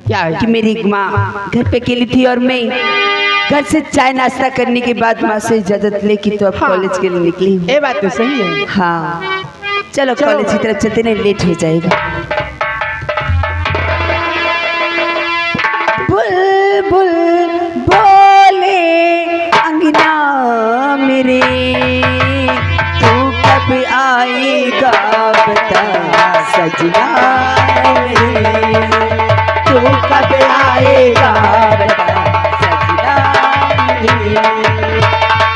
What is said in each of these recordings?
क्या कि मेरी माँ घर पे अकेली थी और मैं घर से चाय नाश्ता करने के बाद माँ से इजाजत लेके तो अब कॉलेज के लिए निकली हूँ। ये बात तो सही है। हाँ चलो कॉलेज की तरफ चलते, नहीं लेट हो जाएगा। बुलबुल बोले अंगना मेरे, तू कब आएगा बता सजना मेरे, तू कब आएगा बता सजना मेरे।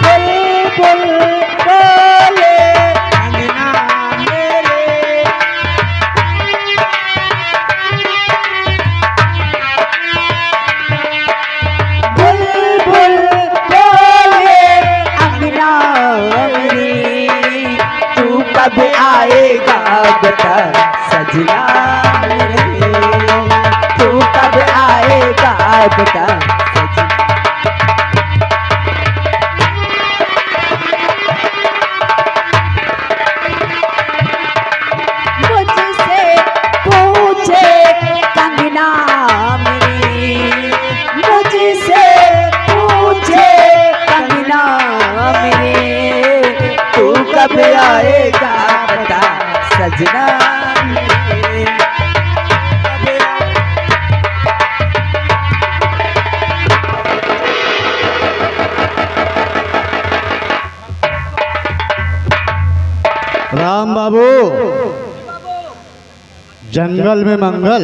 बुलबुल बोले अंगना मेरे, बुलबुल बोले अंगना मेरे, तू कब आएगा बता सजना मेरे, तू कब आएगा बता सजना। मुझसे पूछे कंगना मेरी, मुझसे पूछे कंगना मेरे, तू कब आएगा बता सजना मेरे। राम बाबू, जंगल में मंगल।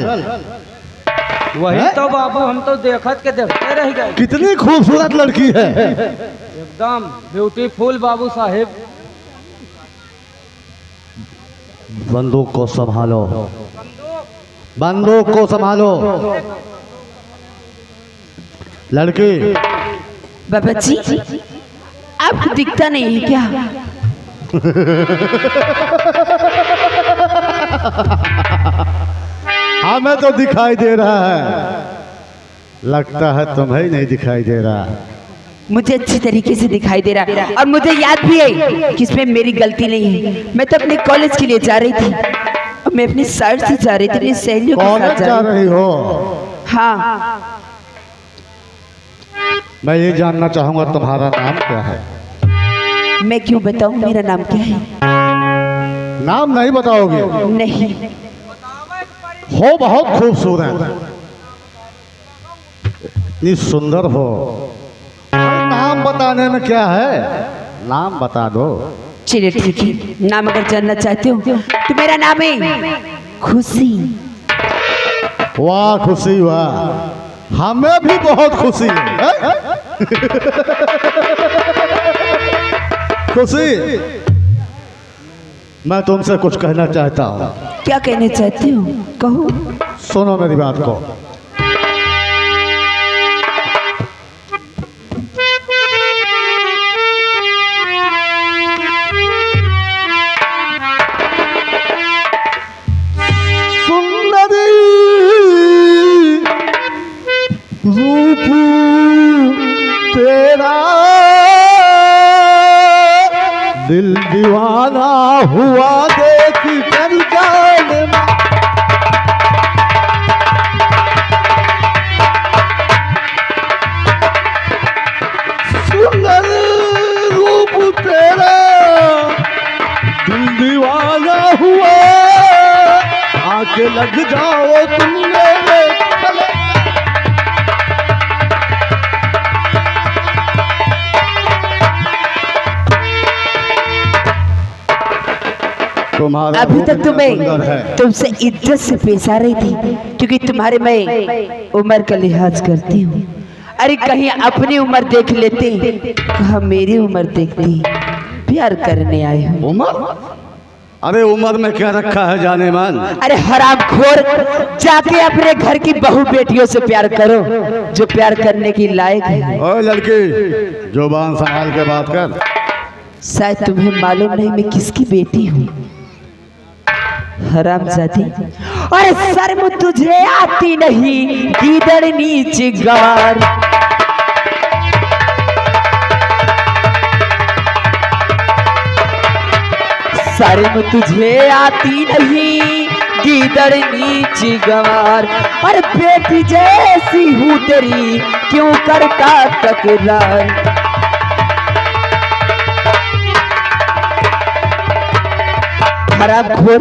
वही है? तो बाबू, हम तो देखत के देखते रह गए। कितनी खूबसूरत लड़की है। एकदम ब्यूटीफुल बाबू साहेब। बंदूक को संभालो, बंदूक को संभालो। लड़की, बाबा जी आपको दिखता नहीं है क्या? हमें तो दिखाई दे रहा है, लगता है तुम्हें नहीं दिखाई दे रहा। मुझे अच्छी तरीके से दिखाई दे रहा है और मुझे याद भी है कि इसमें मेरी गलती नहीं है। मैं तो अपने कॉलेज के लिए जा रही थी और मैं अपनी सर से जा रही थी, अपनी सहेलियों के साथ कॉलेज जा जा रही रही हो? थी। हाँ मैं ये जानना चाहूंगा तुम्हारा नाम क्या है? मैं क्यों बताऊं मेरा नाम क्या है? नाम नहीं बताओगे? नहीं। हो बहुत खूबसूरत, इतनी सुंदर हो, नाम बताने में क्या है? नाम बता दो। चलिए ठीक है, नाम अगर जानना चाहते हो तो मेरा नाम है खुशी। वाह खुशी वाह, हमें भी बहुत खुशी है। खुशी, मैं तुमसे कुछ कहना चाहता हूँ। क्या कहना चाहते हो? कहो। सुनो मेरी बात को। सुंदरी रूप तेरा, दिल दीवाना हुआ देख कर जाने में। सुंदर रूप तेरा, दिल दीवाना हुआ, आके लग जाओ तुम मेरे गले। तुम्हारा अभी तक रूप तो मैं सुंदर है। तुमसे इज्जत से पेश आ रही थी क्योंकि तुम्हारे मैं उम्र का लिहाज करती हूँ। अरे कहीं अपनी उम्र देख लेते, कहाँ मेरी उम्र देखती। प्यार करने आए हो। उम्र? अरे उम्र में क्या रखा है जाने मन? अरे हरामखोर, जाके अपने घर की बहू बेटियों से प्यार करो जो प्यार करने की लायक है। ओए लड़की, जुबान संभाल के बात कर। शायद तुम्हें मालूम नहीं मैं किसकी बेटी हूँ। हरामजादी, और शर्म तुझे आती नहीं गीदड़ नीच गवार। शर्म तुझे आती नहीं गीदड़ नीच गंवार। और बेटी जैसी हूँ तेरी क्यों करता तकरार। हरामखोर,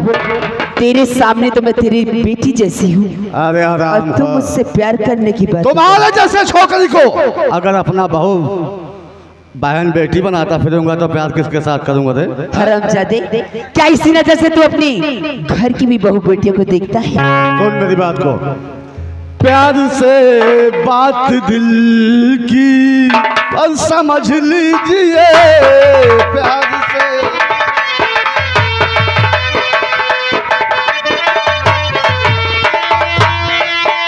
तेरे सामने तो मैं तेरी बेटी जैसी हूँ अरे और आराम तुम मुझसे प्यार करने की बात। तुम्हारे जैसे छोकरी को अगर अपना बहू बहन बेटी बनाता फिरूंगा तो प्यार किसके साथ करूंगा रे? हरामजादे, क्या इसी नजर से तू अपनी घर की भी बहू बेटियों को देखता है? सुन मेरी बात को, प्यार से बात दिल की और समझ लीजिए,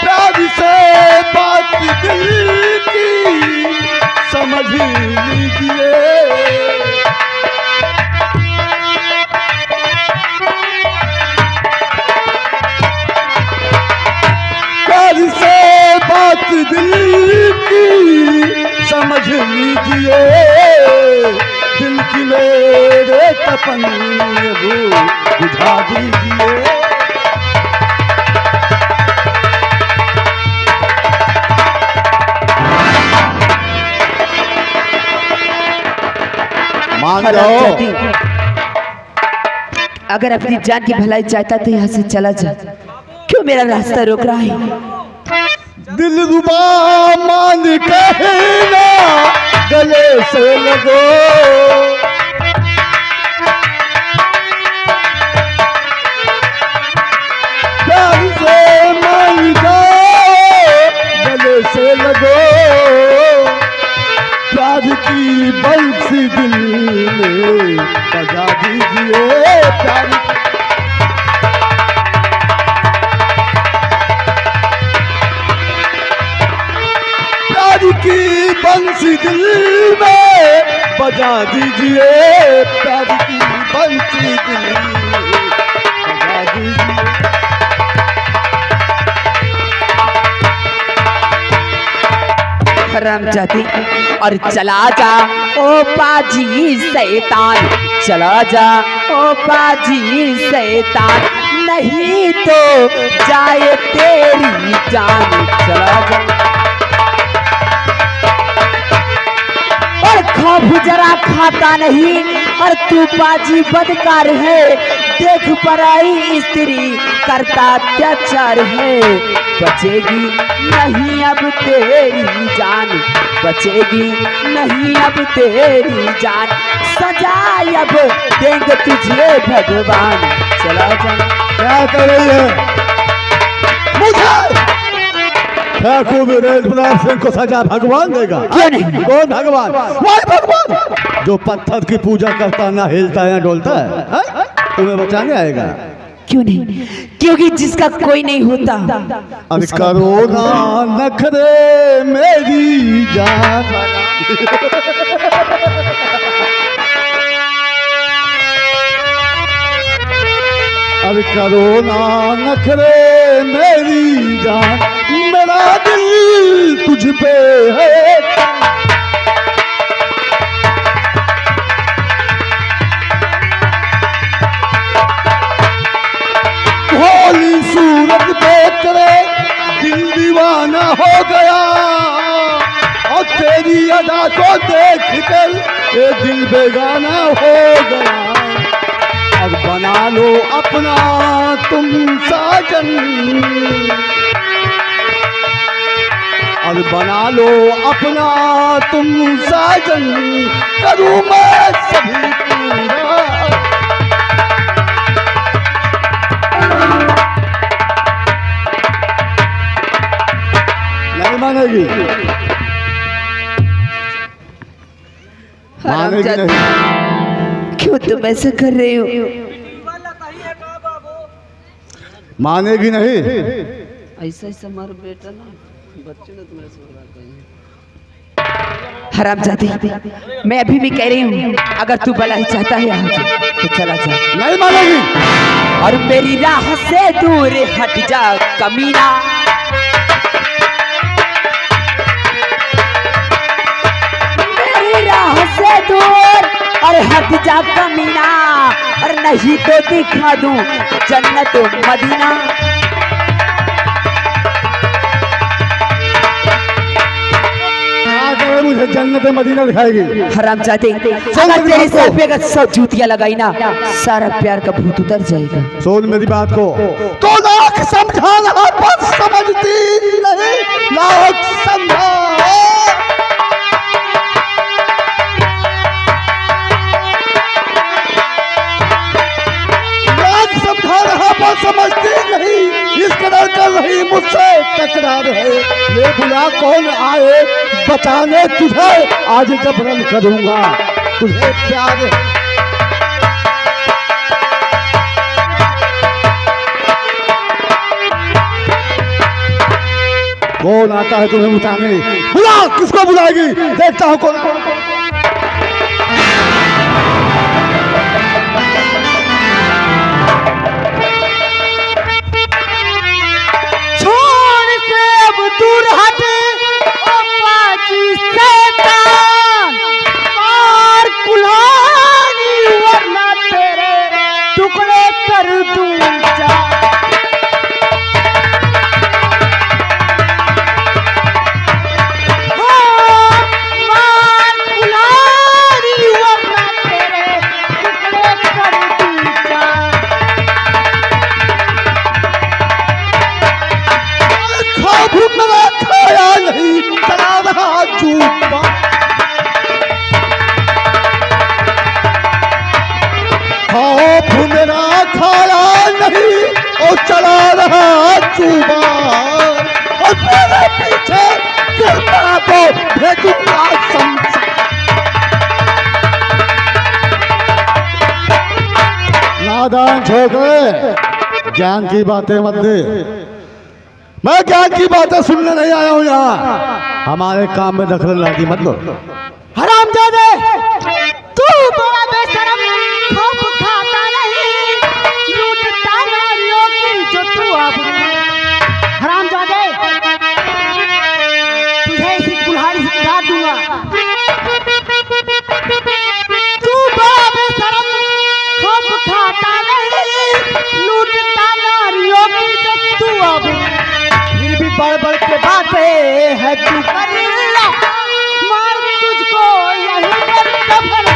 प्यार से बात दिल की समझ लीजिए। प्यार से बात दिल की समझ लीजिए, दिल की मेरे तपन बुझा दीजिए। मान जाओ, अगर अपनी जान की भलाई चाहता तो यहाँ से चला जा, क्यों मेरा रास्ता रोक रहा है? दिल रुबा मान कहना गले से लगो, प्यार से मान जाओ गले से लगो, प्यार की बंसी दिल में बजा दीजिए। प्यार की बंसी दिल में बजा दीजिए, प्यार की बंसी दिल में बजा दीजिए। हरामजादी, और चला जा ओ पाजी शैतान, चला जा ओ पाजी शैतान, नहीं तो जाए तेरी जान। चला जा और खौफ जरा खाता नहीं, और तू पाजी बदकार है, देख पराई स्त्री करता अत्याचार है। बचेगी नहीं अब तेरी जान, बचेगी नहीं अब तेरी जान, सजा अब देंगे तुझे भगवान। चला जा। क्या कर रही है? मुझे ठाकुर वीरेंद्र प्रताप सिंह को सजा भगवान देगा? क्यों नहीं? कौन भगवान? वही भगवान जो पत्थर की पूजा करता ना हिलता है ना डोलता है, तुम्हें बचाने आएगा? क्यों नहीं? क्योंकि जिसका कोई नहीं होता। अब करो ना नखरे मेरी जान, अब करो ना नखरे मेरी जान, मेरा दिल तुझ पे है। भोली सूरत देख करे दिल दीवाना हो गया, और तेरी अदा को देख कर ये दिल बेगाना हो गया। अब बना लो अपना तुम साजन, अब बना लो अपना तुम साजन, करूँ मैं सभी पूरा। नहीं मानेगी, मानेगी नहीं। क्यों तुम ऐसा कर रहे हो? मानेगी नहीं। ऐसा ऐसा मारो बेटा ना, बच्चे ने तुम्हें हरामजादी, मैं अभी भी कह रही हूँ, अगर तू भलाई चाहता है यहाँ से तो चला जा। नहीं मानेगी। और मेरी राह से दूर हट जा कमीना, मेरी राह से दूर और हट जा कमीना, और नहीं तो दिखा दूं जन्नत मदीना। मुझे जन्नत मदीना दिखाएगी। हरामजादे, अगर तेरे सर पे अगर 100 जूतियां लगाई ना, सारा प्यार का भूत उतर जाएगा। सुन मेरी बात को, तो लाख समझाना पर समझती नहीं, लाख समझा समझती नहीं, इस कदर कर रही मुझसे तकरार है। ये बुला कौन आए बचाने तुझे, आज जबरन करूंगा तुझे प्यार। कौन आता है तुम्हें बचाने? बुला, किसको बुलाएगी? देखता हूँ कौन। दूर हटे ओ पाजी शैतान, मार कुल्हाड़ी वरना तेरे टुकड़े कर दूंगा। मार कुल्हाड़ी वरना तेरे टुकड़े कर दूंगा। खाया नहीं चला रहा झूठा, खौफ मेरा खाया नहीं और चला रहा चूबा, और मेरे पीछे गिरता तो भेजूंगा समझा। नादान छोकरे, ज्ञान की बातें मत दे। मैं ज्ञान की बातें सुनने नहीं आया हूँ यहाँ। हमारे काम में दखल अंदाजी मत दो। हरामजादे, तू बड़ा बेशरम, खौफ खाता नहीं, लूटता नारियों की जो तू अब। हरामजादे, तुझे इसी कुल्हाड़ी से काट दूंगा। तू बड़ा बेशरम, खौफ खाता नहीं, लूटता नारियों की जो तू अब। बड़ बड़ के बातें है तू कर ला, मार तुझको यहीं पर दफन।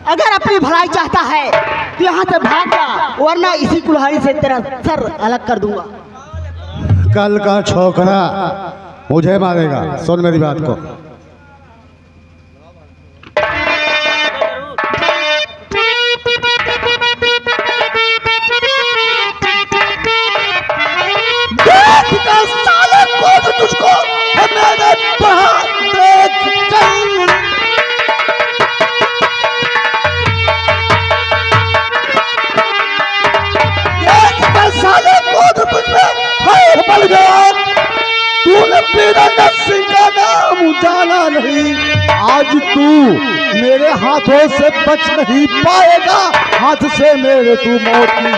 अगर अपनी भलाई चाहता है तो यहाँ से भाग जा, वरना इसी कुल्हाड़ी से तेरा सर अलग कर दूंगा। कल का छोकरा मुझे मारेगा। सुन मेरी बात को, साले को तो तुझको मैंने साले को तो तुझमें बल गया। तूने वीरेंद्र सिंह का नाम उजाला नहीं, आज तू मेरे हाथों से बच नहीं पाएगा। हाथ से मेरे तू मौत की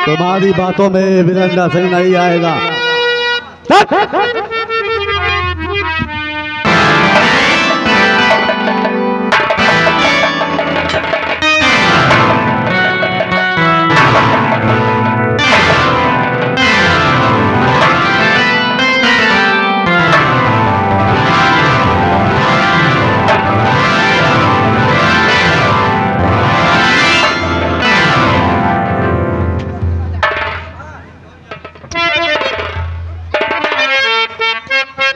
तुम्हारी बातों में वीरेंद्र सिंह नहीं आएगा।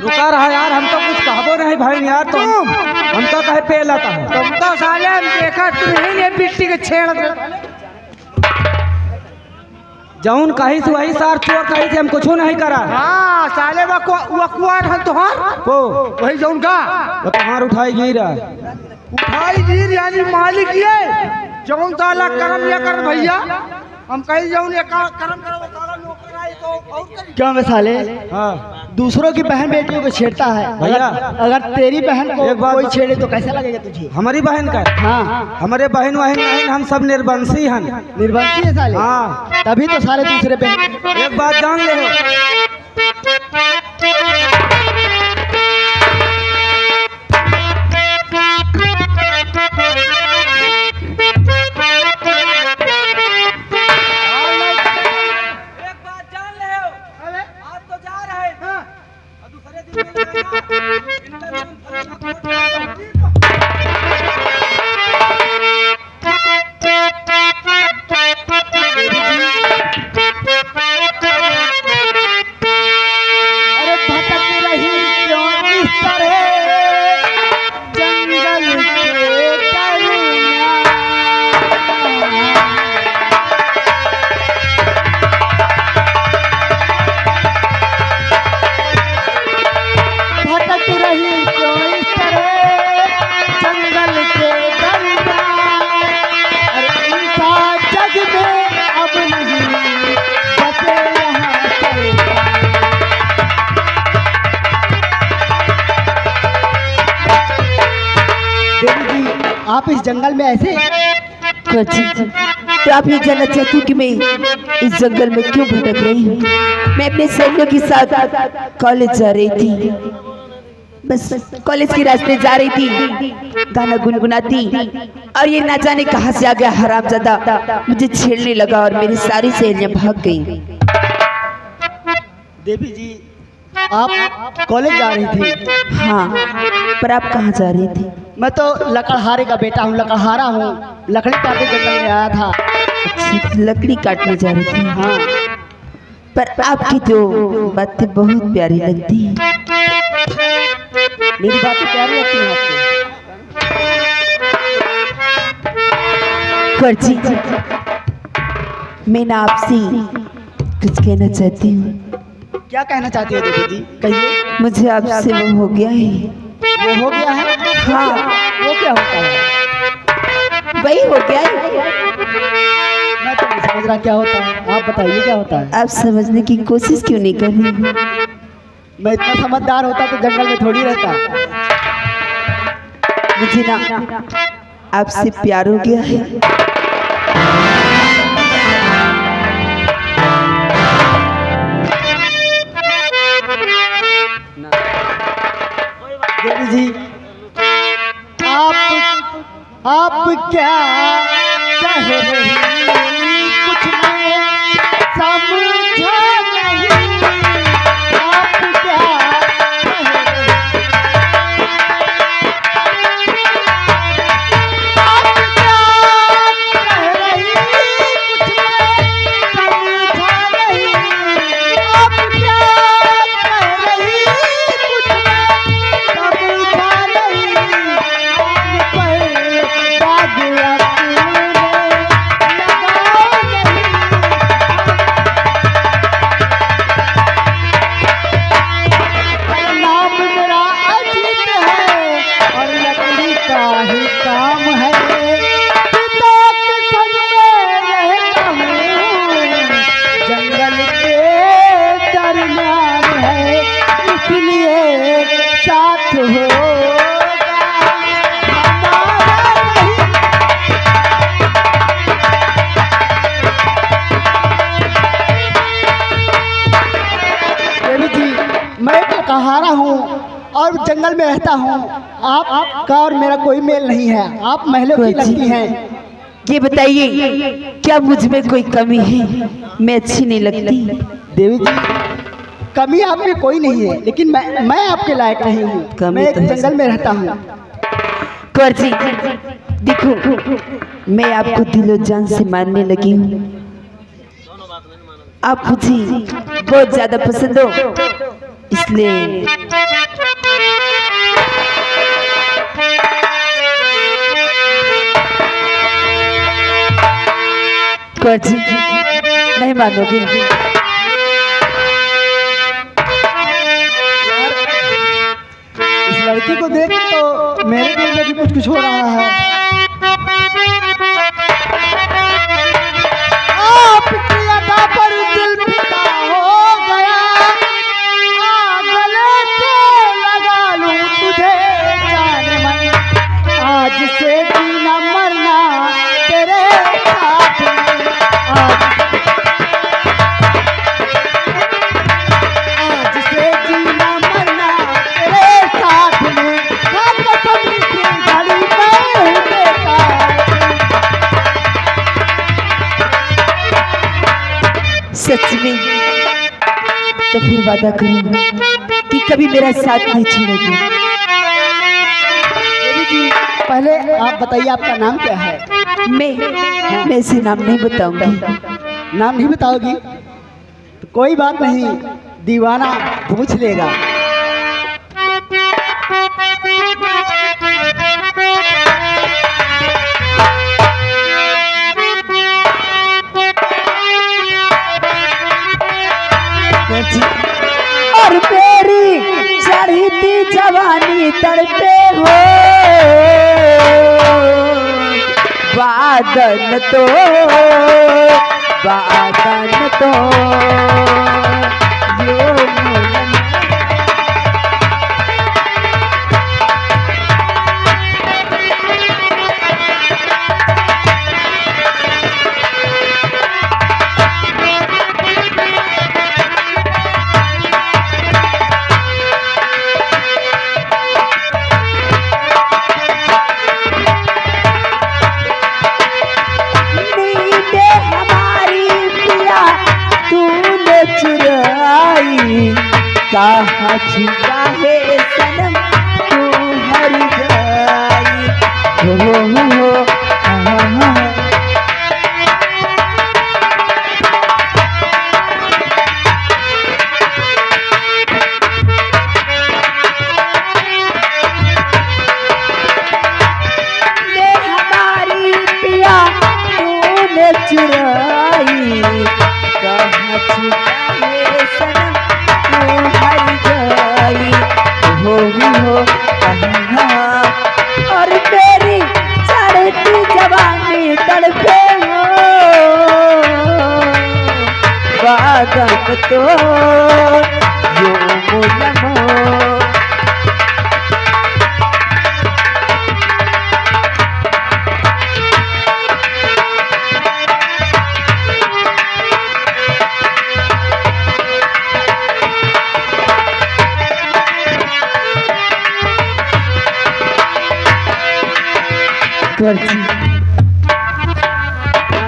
रुका रहा यार, हम तो कुछ कहबो नहीं भाई यार। तुम हम तो कहे काहे पे लाता है? तुम तो साले हम देखा तुम्हें ये बिट्टी के छेड़ दे। जौन कहीं से वही सार चोर कहीं से हम कुछ नहीं करा। हाँ साले वकुआर है तुहार को वही जौन का वो तुम्हार उठाई गिरा। उठाई गिर यानी मालिक ये जौन साला कर्म या कर भैया हम कहीं जौन ये कर्म करो साला नौकर आई तो और करी। क्यों बे साले हाँ दूसरों की बहन बेटियों को छेड़ता है? भैया, अगर तेरी बहन को एक बात कोई बता- छेड़े तो कैसा लगेगा तुझे? हमारी बहन का हाँ हमारे बहन वहन नहीं, हम सब निर्वंशी हैं। निर्वंशी है साले। हाँ तभी तो साले दूसरे बहन। एक बात जान ले, अरे भटक रही क्यों इस तरह जंगल के दरमियां? भटक रही क्यों इस तरह जंगल के दरमियां? अरे इंसान जग में अब नहीं बचे यहाँ चलता। देवी जी आप इस जंगल में ऐसे? जी तो आप ये जानना चाहती हूँ कि मैं इस जंगल में क्यों भटक रही हूँ? मैं अपने सहेलियों के साथ कॉलेज जा रही थी। बस कॉलेज के रास्ते जा रही थी, गाना गुनगुनाती, और ये ना जाने कहाँ से आ गया हरामजादा, मुझे छेड़ने लगा और मेरी सारी सहेलियां भाग गईं। देवी जी आप कॉलेज जा रही थी? हाँ, पर आप कहाँ जा रही थी? मैं तो लकड़हारे का बेटा हूँ, लकड़हारा हूँ, लकड़ी काटने जंगल में आया था। अच्छी लकड़ी काटने जा रही थी। हाँ पर आपकी तो बातें बहुत प्यारी लगती हैं। मेरी बातें प्यारी लगती हैं आपको? जी मैं ना आपसे कुछ कहना चाहती हूँ। क्या कहना चाहती हो देवी जी? कहिए। मुझे आपसे वो हो गया है। वो हो गया है? हाँ। वो क्या होता है? वही हो गया है। मैं तो नहीं समझ रहा क्या होता है, आप बताइए क्या होता है? आप समझने की कोशिश क्यों नहीं कर रही? मैं इतना समझदार होता तो जंगल में थोड़ी रहता। मुझे ना आपसे प्यार हो गया है। देवी जी आप क्या कह रही? कुछ मैं समझा नहीं। आप क्या कह रही? आप क्या कह रही? कुछ मैं समझा नहीं। आप क्या कह रही? कुछ मैं समझा नहीं। कान पर दाग अपने लगाओ नहीं। नाम मेरा अजीत है और लकड़ी का ही काम है। पिता के संग में रहता हूँ, जंगल के दरमियान है, इसलिए साथ होगा हमारा नहीं। देवी जी मैं एक लकड़हारा हूँ और जंगल में रहता हूँ। आपका और मेरा कोई मेल नहीं है, आप महलों की लगती हैं। ये बताइए, क्या मुझ में कोई कमी है? मैं अच्छी नहीं लगती? देवी जी कमी आप में कोई नहीं है, लेकिन मैं आपके लायक नहीं हूँ। कमी मैं एक तो है। जंगल में रहता हूँ। कौर जी देखो, मैं आपको दिलो जान से मानने लगी हूँ। आप मुझे बहुत ज्यादा पसंद हो, इसलिए कौन जी नहीं मानोगे? इस लड़की को देख तो मेरे दिल में भी कुछ कुछ हो रहा है। आपकी अदा पर दिल फिदा हो गया, गले से लगा लूं तुझे जाने मन, आज से जीना मरना तेरे साथ में, आज से जीना मरना तेरे साथ में, कसम की घड़ी मैं हूँ बेकार। सच में? तो फिर वादा करूं कि कभी मेरा साथ नहीं छोड़ोगी। देवी जी, पहले आप बताइए आपका नाम क्या है? मैं इसे नाम नहीं बताऊंगी। नाम नहीं बताओगी तो कोई बात नहीं, दीवाना पूछ लेगा। और मेरी चढ़ती जवानी तड़पे हो बादल तो यो कहाँ छुपा है सनम तू हर जाई हो हमारी पिया तूने चुराई, कहाँ छुपा है सनम और मेरी चढ़ती जवानी तड़पे हो बादल तो यो मुलमो।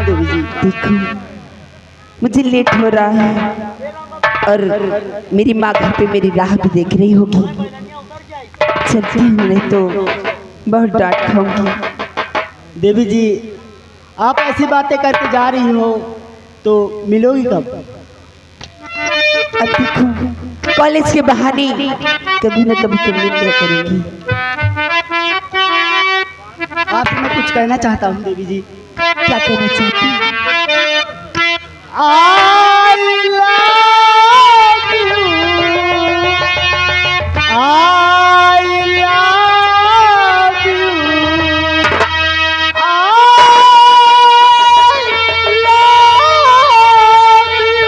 देवी जी, देखो मुझे लेट हो रहा है और मेरी माँ घर पे मेरी राह भी देख रही होगी। चलती हूँ नहीं तो बहुत डांट खाऊंगी। देवी जी, आप ऐसी बातें करके जा रही हो तो मिलोगी कब? अब देखो कॉलेज के बहाने कभी न कभी तो मिल लिया करेंगी। आपसे मैं कुछ कहना चाहता हूँ देवी जी। क्या कहना चाहती हैं? I love you, I love you, I love you,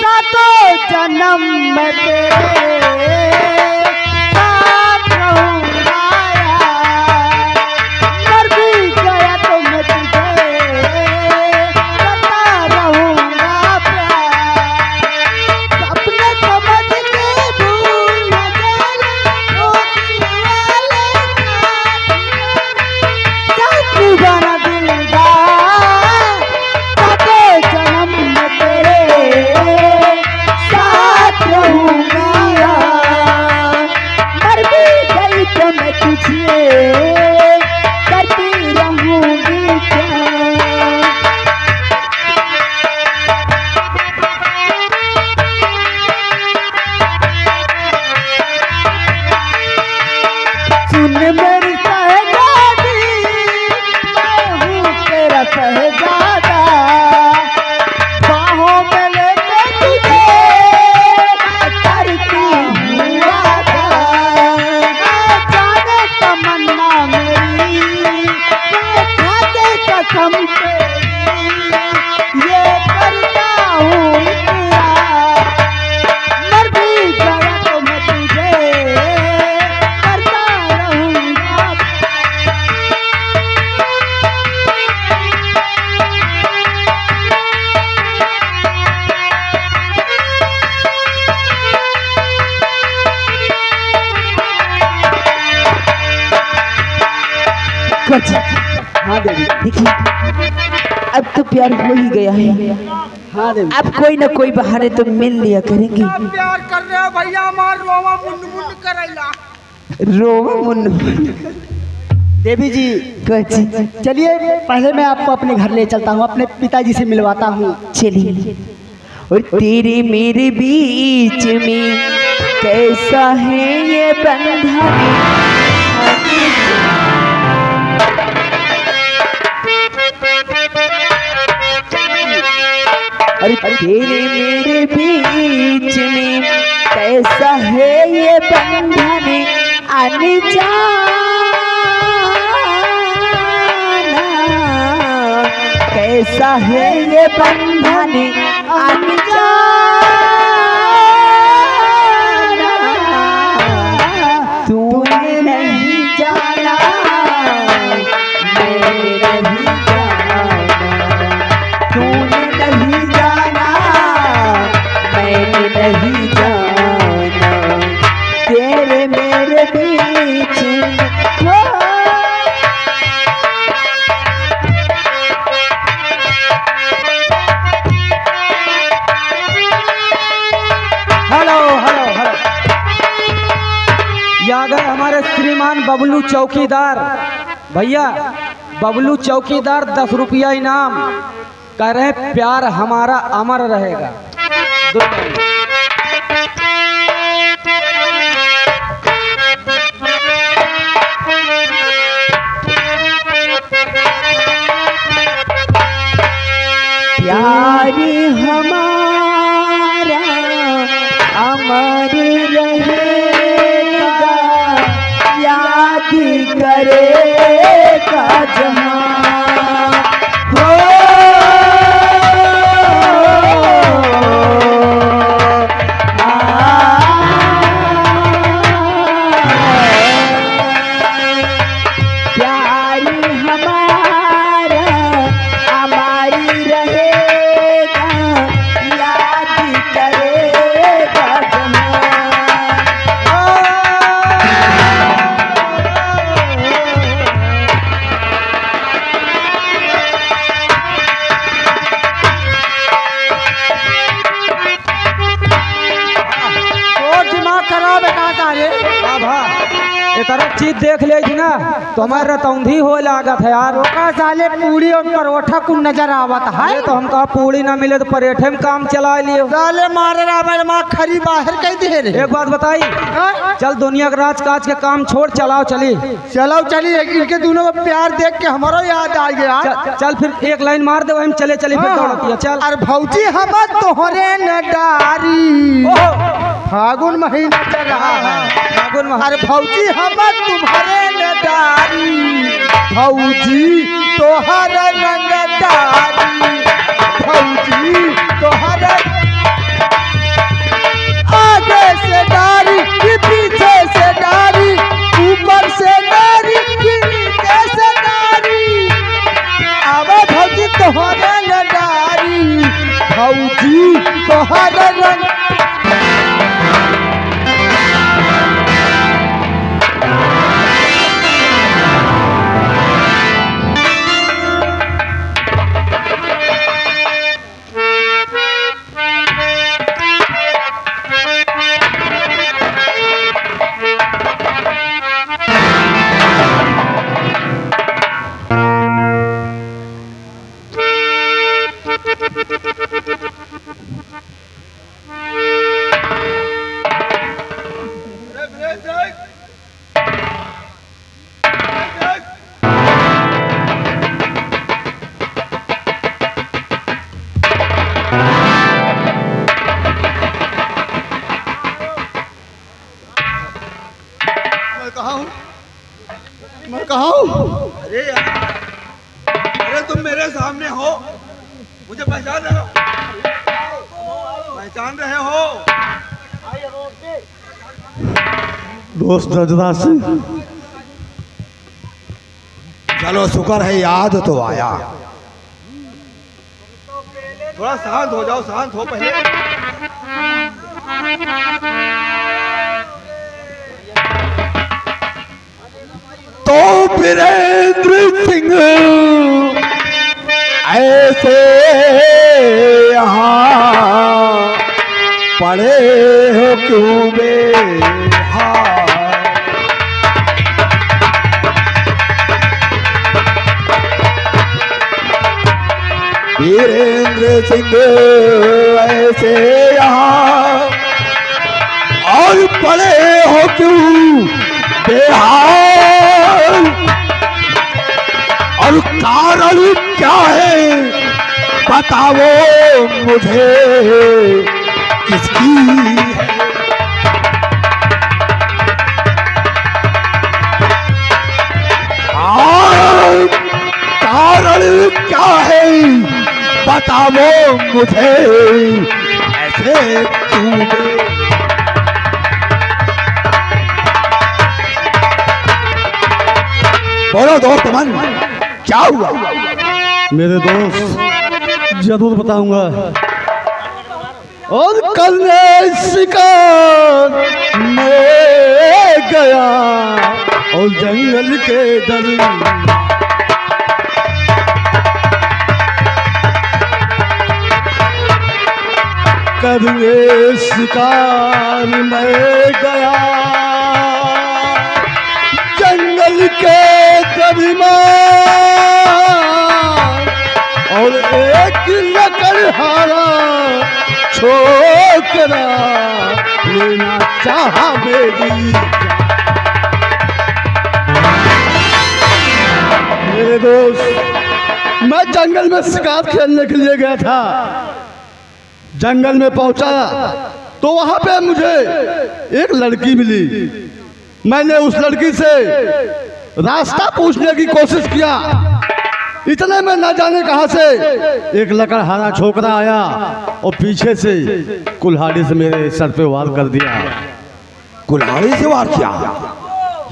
सातों जन्म में तेरे साथ रहूंगा यार, मर भी गया तो मैं तुझे अब तो प्यार हो ही गया है। हाँ देवी। अब कोई ना कोई बहाने तो मिल लिया करेंगे। आप प्यार कर रहे हो भैया, हमार रोवा मुंड मुंड करैला। रोवा मुन्नू देवी जी कुछ चलिए, पहले मैं आपको अपने घर ले चलता हूँ, अपने पिताजी से मिलवाता हूँ। चलिए। और तेरे मेरे बीच में कैसा है ये बंधन, अरे तेरे मेरे बीच में कैसा है ये बंधन, आने जाना कैसा है ये बंधन, आने जाना तूने नहीं जाना मैंने नहीं जाना, तूने नहीं जाना मैंने नहीं जाना, तेरे मेरे बीच में हेलो हेलो हेलो। ये आ गए हमारे श्रीमान बबलू चौकीदार। भैया बबलू चौकीदार 10 रुपया इनाम। कह रहे हैं प्यार हमारा अमर रहेगा। प्यार हमारा अमर रहेगा, याद करेगा जहां हो। प्यार हमारा अमर रहेगा, याद करेगा जहां। और दिमाग खराब है कहाँ तारे? ये तरह चीज देख ले ना तो हमारे रतौंधी हो लागत है यार। का साले पूरी और परोठा को नजर आवत है। ये तो हम कहा पूरी ना मिले तो परेठे में काम चला लियो। साले मारे रावण माँ खरी बाहर कह दे रे। एक बात बताई, चल दुनिया के राज काज के काम छोड़, चलाओ चली। चलो चलिए, इनके दोनों का प्यार देख के हमारा याद आ गया। चल फिर एक लाइन मार दे, हम चले चले फिर दौड़ती चल। अरे भौजी हम तोहरे न डारी, फागुन महीना चल रहा है। फागुन में अरे भौजी हम तुम्हारे न डारी, भौजी तोहर रंग डारी, भौजी तोहर आगे से डारी कि पीछे से डारी, ऊपर से डारी कि नीचे से डारी, अब भौजी तोहरे न डारी, भौजी तोहर रंग। मैं कहा हूँ? अरे यार, अरे तुम मेरे सामने हो, मुझे पहचान रहे हो? पहचान रहे हो? दोस्त रजदा सिंह, चलो शुक्र है याद तो आया। थोड़ा शांत हो जाओ, शांत हो पहले। तो वीरेंद्र सिंह ऐसे यहाँ पड़े हो क्यों बेहाल। वीरेंद्र सिंह ऐसे यहाँ और पड़े हो क्यों बेहाल। और कारण क्या है बताओ मुझे किसकी है। कारण क्या है बताओ मुझे ऐसे क्यों। बोलो दोस्त मन क्या हुआ। मेरे दोस्त जरूर बताऊंगा। और कल शिकार में गया और जंगल के दरमियान कभी शिकार में गया जंगल के दरमियान और एक लकड़हारा छोकरा लेना चाहा मेरी। मेरे दोस्त मैं जंगल में शिकार खेलने के लिए गया था। जंगल में पहुंचा तो वहां पे मुझे एक लड़की मिली। मैंने उस लड़की से रास्ता पूछने की कोशिश किया। इतने में न जाने कहां से एक लकड़हारा छोकरा आया और पीछे से कुल्हाड़ी से मेरे सर पे वार कर दिया। कुल्हाड़ी से वार किया?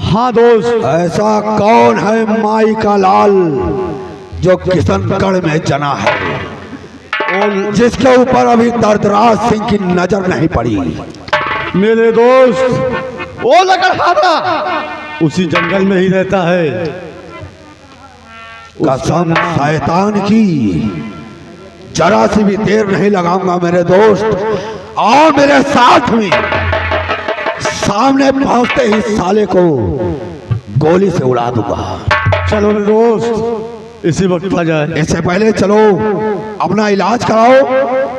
हाँ दोस्त। ऐसा कौन है माई का लाल जो किशनगढ़ में जना है और जिसके ऊपर अभी दर्दराज सिंह की नजर नहीं पड़ी? मेरे दोस्त वो लकड़हारा उसी जंगल में ही रहता है। कसम शैतान की जरा सी भी देर नहीं लगाऊंगा मेरे दोस्त। और मेरे साथ में सामने पहुंचते ही साले को गोली से उड़ा दूंगा। चलो मेरे दोस्त इसी वक्त आ जाए। इससे पहले चलो अपना इलाज कराओ,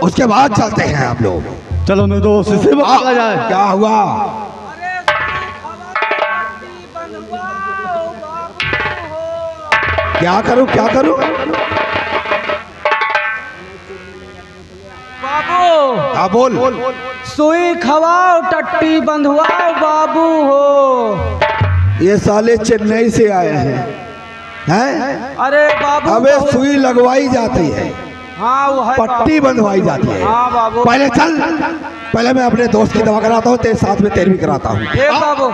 उसके बाद चलते हैं हम लोग। चलो मेरे दोस्त इसी वक्त आ जाए। क्या हुआ? क्या करूं क्या करूं? बाबू हाँ बोल। सुई खवाओ टट्टी बंधवाओ बाबू हो। ये साले चेन्नई से आए हैं। अरे बाबू अबे सुई लगवाई जाती है, हाँ वो है पट्टी बंधवाई जाती है। हाँ बाबू। पहले चल, पहले मैं अपने दोस्त की दवा कराता हूँ, तेरे साथ में तेरी भी कराता हूँ। ए बाबू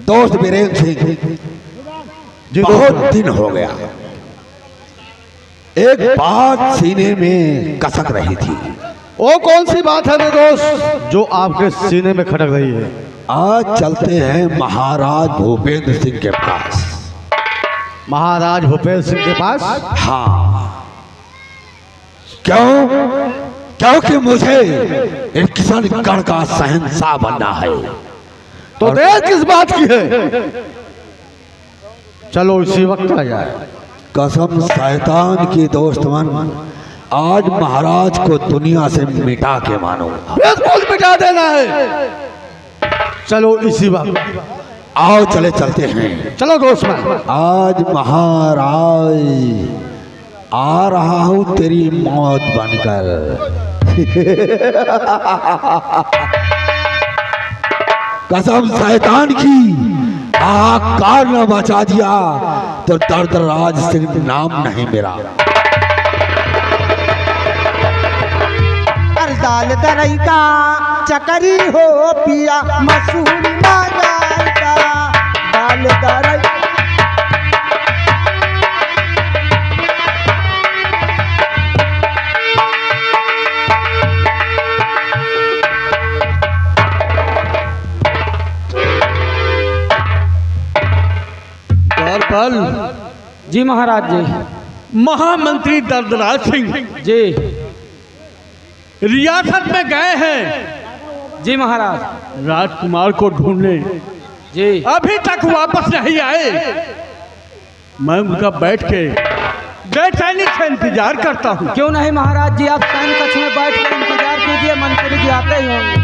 दोस्त वीरेंद्र सिंह, बहुत दिन हो गया, एक बात सीने में कसक रही थी। वो कौन सी बात है मेरे दोस्त जो आपके सीने में खटक रही है? आज चलते हैं महाराज भूपेंद्र सिंह के पास। महाराज भूपेंद्र सिंह के पास? हाँ। क्यों? क्योंकि मुझे एक किशनगढ़ का शहंशाह बनना है। तो देर किस बात की है? चलो इसी वक्त आ जाए। कसम शैतान की दोस्त मन, आज महाराज को दुनिया से मिटा के मानूंगा। बिल्कुल मिटा देना है। चलो इसी वक्त। आओ चले चलते हैं। चलो दुश्मन। आज महाराज आ रहा हूं तेरी मौत बनकर। कसम शैतान की, आकार न बचा दिया तो दर्दराज सिंह नाम नहीं मेरा। अरे दाल दरई का चकरी हो पिया मसूरी ना जाएगा दाल दरई। पल जी महाराज जी। महामंत्री दर्दराज सिंह जी रियासत में गए हैं जी महाराज। राजकुमार को ढूंढने, जी अभी तक वापस नहीं आए। मैं उनका बैठ के बेचैनी से इंतजार करता हूँ। क्यों नहीं महाराज जी, आप सैन्य कक्ष में बैठ कर इंतजार कीजिए, मंत्री जी आते ही होंगे।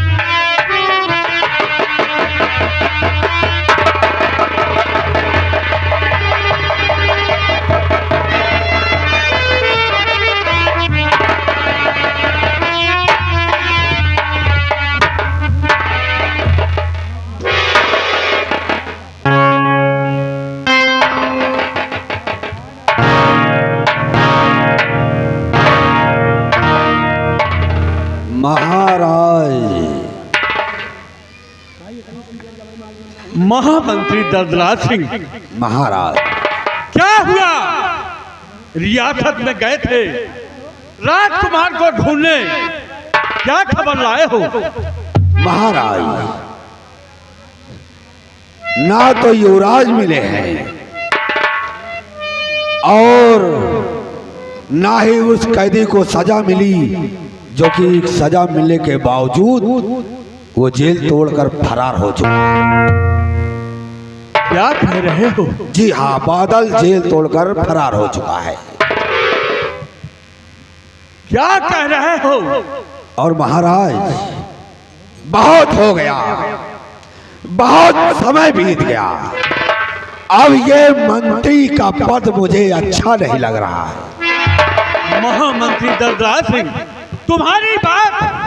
महामंत्री दर्दराज सिंह महाराज क्या हुआ? रियासत में गए थे राजकुमार को ढूंढने, क्या खबर लाए हो? महाराज, ना तो युवराज मिले हैं और ना ही उस कैदी को सजा मिली जो कि सजा मिलने के बावजूद वो जेल तोड़कर फरार हो चुका। क्या कह रहे हो? जी हाँ, बादल जेल तोड़कर फरार हो चुका है। क्या कह रहे हो? और महाराज, बहुत हो गया, बहुत समय बीत गया, अब ये मंत्री का पद मुझे अच्छा नहीं लग रहा है। महामंत्री दर्दराज सिंह, तुम्हारी बात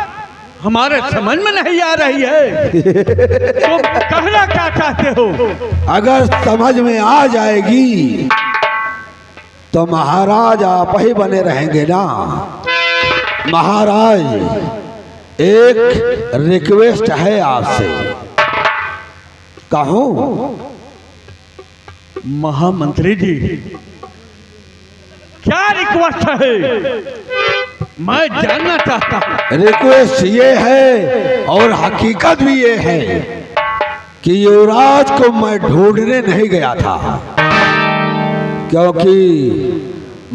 हमारे समझ में नहीं आ रही है। तुम कहना क्या चाहते हो? अगर समझ में आ जाएगी तो महाराज आप ही बने रहेंगे ना। महाराज, एक रिक्वेस्ट है आपसे, कहूं? महामंत्री जी, क्या रिक्वेस्ट है? मैं जानना चाहता हूँ। रिक्वेस्ट ये है और हकीकत भी ये है कि युवराज को मैं ढूंढने नहीं गया था, क्योंकि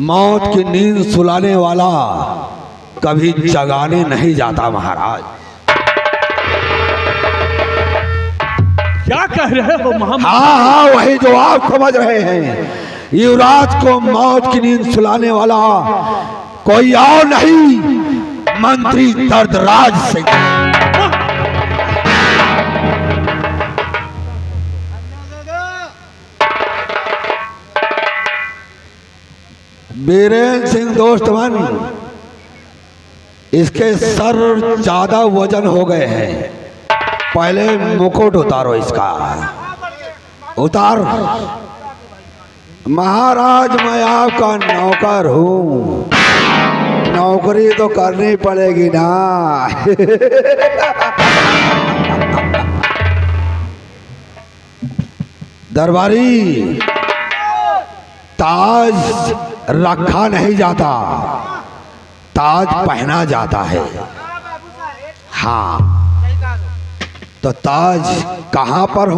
मौत की नींद सुलाने वाला कभी जगाने नहीं जाता। महाराज, क्या कह रहे हो महामंत्री? हाँ, वही जो आप समझ रहे हैं। युवराज को मौत की नींद सुलाने वाला कोई और नहीं, मंत्री दर्दराज सिंह। बीरेन सिंह दोस्तमन, इसके सर ज्यादा वजन हो गए हैं, पहले मुकुट उतारो इसका। उतार। महाराज, मैं आपका नौकर हूँ, नौकरी तो करनी पड़ेगी ना। दरबारी, ताज रखा नहीं जाता, ताज पहना जाता है। हाँ, तो ताज कहाँ पर हो